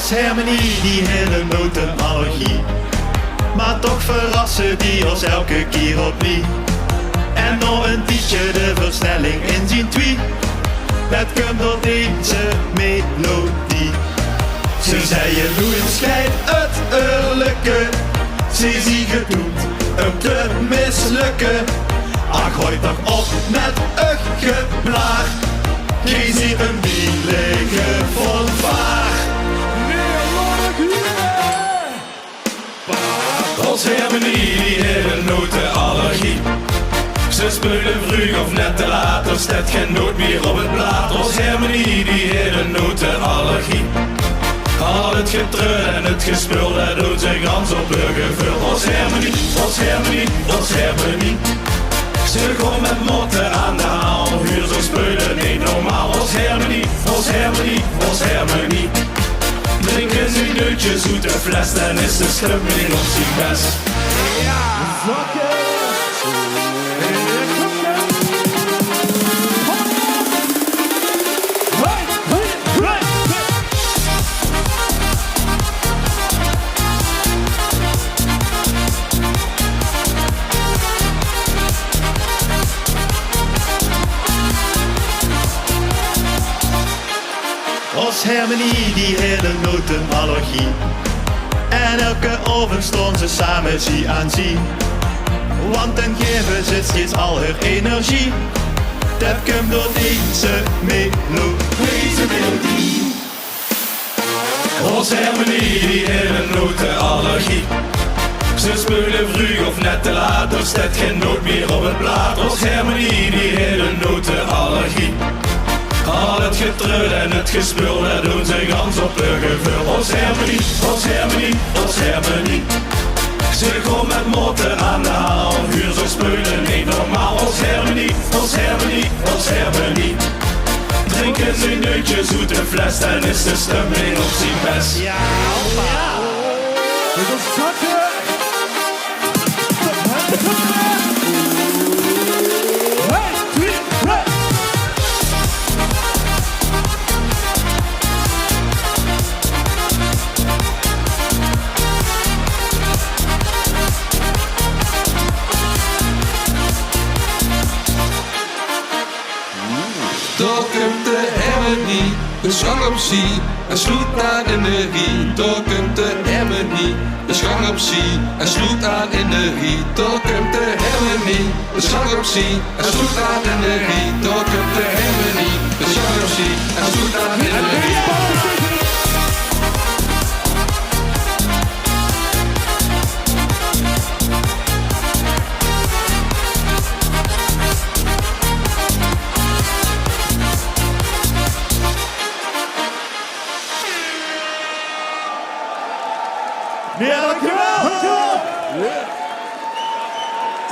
Als Hermenie, die hele notenallergie. Maar toch verrassen die ons elke keer opnieuw. En nog een tietje de versnelling in zijn twee. Dat komt door deze melodie. Ze zeiden hoe een scheid het eerlijke. Ze zie gedoemd om te mislukken. Ach, gooi toch op met een geblaar. Je ziet een bielige fanfare. Als Hermenie, die hele notenallergie. Ze spelen vroeg of net te laat, er staat geen noot meer op het blad. Als Hermenie, die hele notenallergie. Al het getreur en het gespul, dat doet zich gans op de gevul. Als Hermenie, als Hermenie, als Hermenie. Ze gewoon met motten aan de haal, huur zo spelen niet normaal. Als Hermenie, als Hermenie, als Hermenie. Drinken ze een neutje zoete fles, dan is de stemming op zijn best. Als Hermenie, die hele notenallergie. En elke avond stonden ze samen zie aan zie. Want dan geven ze steeds al hun energie. Dat komt door deze melodie. Als Hermenie, die hele notenallergie. Ze spelen vroeg of net te laat, er staat geen noot meer op het blad. Als Hermenie, die hele notenallergie. Al het getrul en het gespul, dat doen ze gans op de gevul. Als Hermenie, als Hermenie, als Hermenie. Ze gewoon met motten aan de haal, huur zo spelen niet normaal. Als Hermenie, als Hermenie, als Hermenie. Drinken ze een neutje zoete fles, dan is de stemming op zijn best. Ja, hoppa. Dit is zakken. Daar komt de Hermenie, een schang op zee, en sloet aan energie. Daar komt de Hermenie, een schang op zee, en sloet aan energie. Daar komt de Hermenie, een schang op zee, en sloet aan energie. Daar komt de Hermenie, een schang op zee, en sloet aan energie. Ja, dankjewel! Yeah.